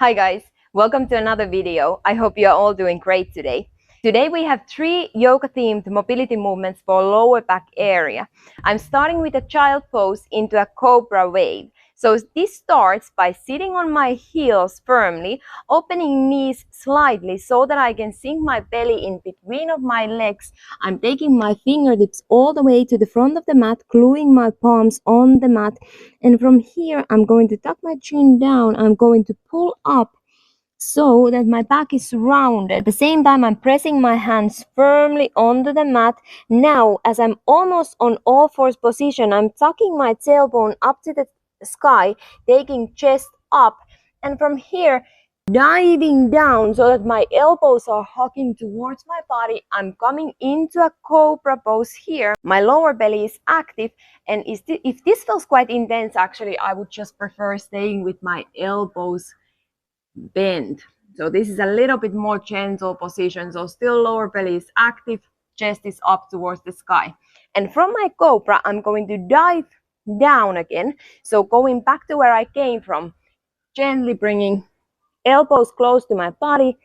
Hi guys, welcome to another video. I hope you are all doing great today. Today we have 3 yoga themed mobility movements for lower back area. I'm starting with a child pose into a cobra wave. So this starts by sitting on my heels firmly, opening knees slightly so that I can sink my belly in between of my legs. I'm taking my fingertips all the way to the front of the mat, gluing my palms on the mat. And from here, I'm going to tuck my chin down. I'm going to pull up so that my back is rounded. At the same time, I'm pressing my hands firmly onto the mat. Now, as I'm almost on all fours position, I'm tucking my tailbone up to the sky, taking chest up, and from here diving down so that my elbows are hugging towards my body. I'm coming into a cobra pose here. My lower belly is active, and if this feels quite intense, actually I would just prefer staying with my elbows bent. So this is a little bit more gentle position, so still lower belly is active, chest is up towards the sky. And from my cobra, I'm going to dive down again. So going back to where I came from, gently bringing elbows close to my body,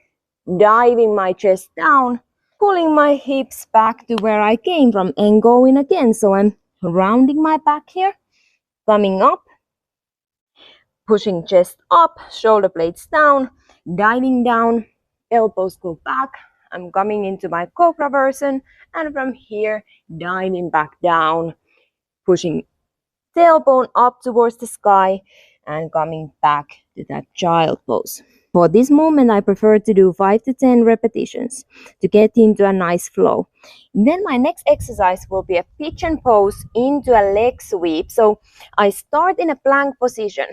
diving my chest down, pulling my hips back to where I came from and going again. So I'm rounding my back here, coming up, pushing chest up, shoulder blades down, diving down, elbows go back. I'm coming into my cobra version, and from here, diving back down, pushing tailbone up towards the sky, and coming back to that child pose. For this movement, I prefer to do 5 to 10 repetitions to get into a nice flow. Then my next exercise will be a pigeon pose into a leg sweep. So I start in a plank position.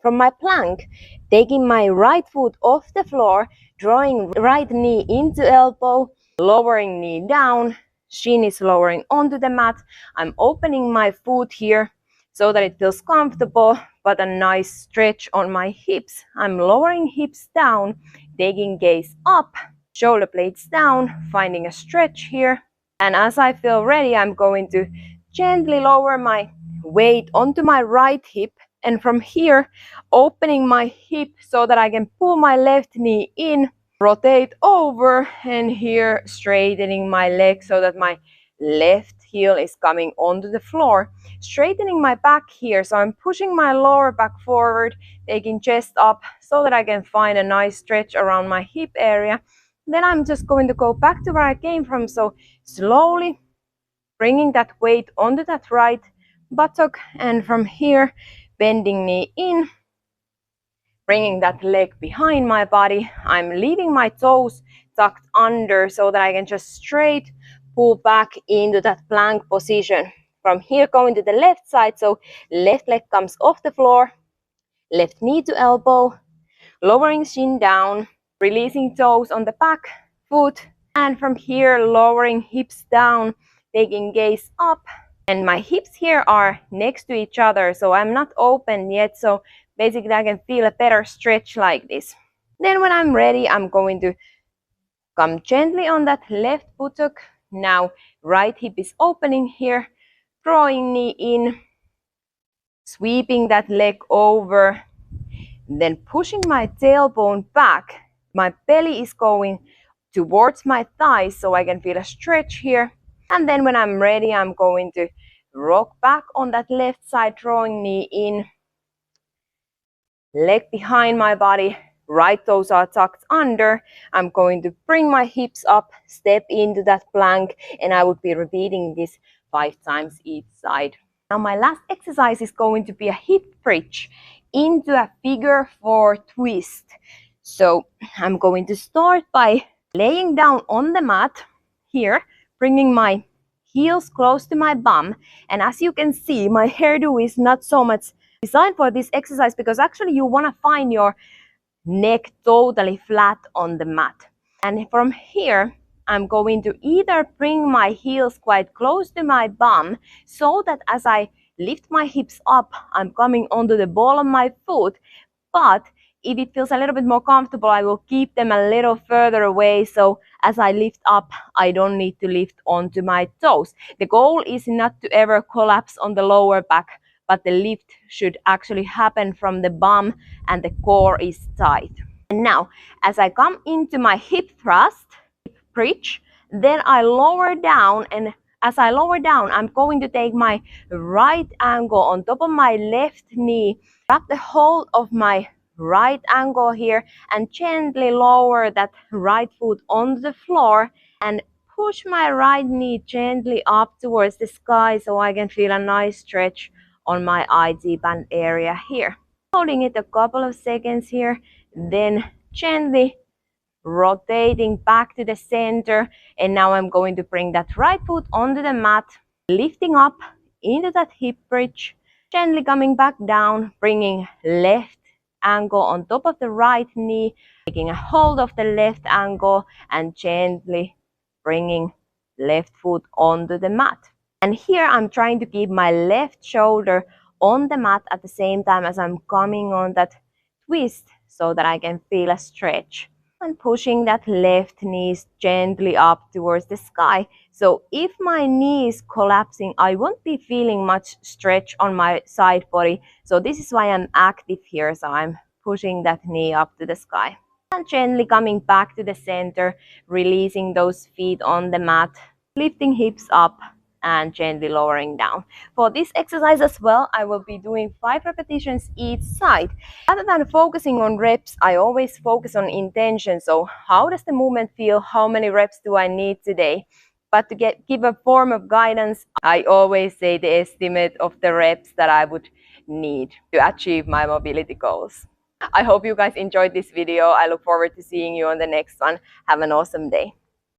From my plank, taking my right foot off the floor, drawing right knee into elbow, lowering knee down, shin is lowering onto the mat. I'm opening my foot here so that it feels comfortable, but a nice stretch on my hips. I'm lowering hips down, taking gaze up, shoulder blades down, finding a stretch here. And as I feel ready, I'm going to gently lower my weight onto my right hip. And from here, opening my hip so that I can pull my left knee in, rotate over, and here straightening my leg so that my left heel is coming onto the floor. Straightening my back here, so I'm pushing my lower back forward, taking chest up so that I can find a nice stretch around my hip area. Then I'm just going to go back to where I came from, so slowly bringing that weight onto that right buttock, and from here, bending knee in, bringing that leg behind my body. I'm leaving my toes tucked under so that I can just straight pull back into that plank position. From here, going to the left side, so left leg comes off the floor, left knee to elbow, lowering shin down, releasing toes on the back foot, and from here, lowering hips down, taking gaze up. And my hips here are next to each other, so I'm not open yet, so basically I can feel a better stretch like this. Then when I'm ready, I'm going to come gently on that left buttock. Now right hip is opening here, drawing knee in, sweeping that leg over, then pushing my tailbone back. My belly is going towards my thighs so I can feel a stretch here. And then when I'm ready, I'm going to rock back on that left side, drawing knee in, leg behind my body, right toes are tucked under. I'm going to bring my hips up, step into that plank, and I would be repeating this 5 times each side. Now my last exercise is going to be a hip bridge into a figure 4 twist. So I'm going to start by laying down on the mat here, bringing my heels close to my bum, and as you can see, my hairdo is not so much designed for this exercise because actually you want to find your neck totally flat on the mat. And from here, I'm going to either bring my heels quite close to my bum so that as I lift my hips up, I'm coming onto the ball of my foot, but if it feels a little bit more comfortable, I will keep them a little further away, so as I lift up, I don't need to lift onto my toes. The goal is not to ever collapse on the lower back but the lift should actually happen from the bum and the core is tight. And now, as I come into my hip thrust, bridge, then I lower down, and as I lower down, I'm going to take my right ankle on top of my left knee, grab the hold of my right ankle here, and gently lower that right foot onto the floor and push my right knee gently up towards the sky so I can feel a nice stretch on my IT band area here. Holding it a couple of seconds here, then gently rotating back to the center, and now I'm going to bring that right foot onto the mat, lifting up into that hip bridge, gently coming back down, bringing left ankle on top of the right knee, taking a hold of the left ankle and gently bringing left foot onto the mat. And here I'm trying to keep my left shoulder on the mat at the same time as I'm coming on that twist so that I can feel a stretch. And pushing that left knee gently up towards the sky. So if my knee is collapsing, I won't be feeling much stretch on my side body. So this is why I'm active here. So I'm pushing that knee up to the sky. And gently coming back to the center, releasing those feet on the mat, lifting hips up and gently lowering down. For this exercise as well, I will be doing 5 repetitions each side. Rather than focusing on reps, I always focus on intention. So how does the movement feel? How many reps do I need today? But to give a form of guidance, I always say the estimate of the reps that I would need to achieve my mobility goals. I hope you guys enjoyed this video. I look forward to seeing you on the next one. Have an awesome day.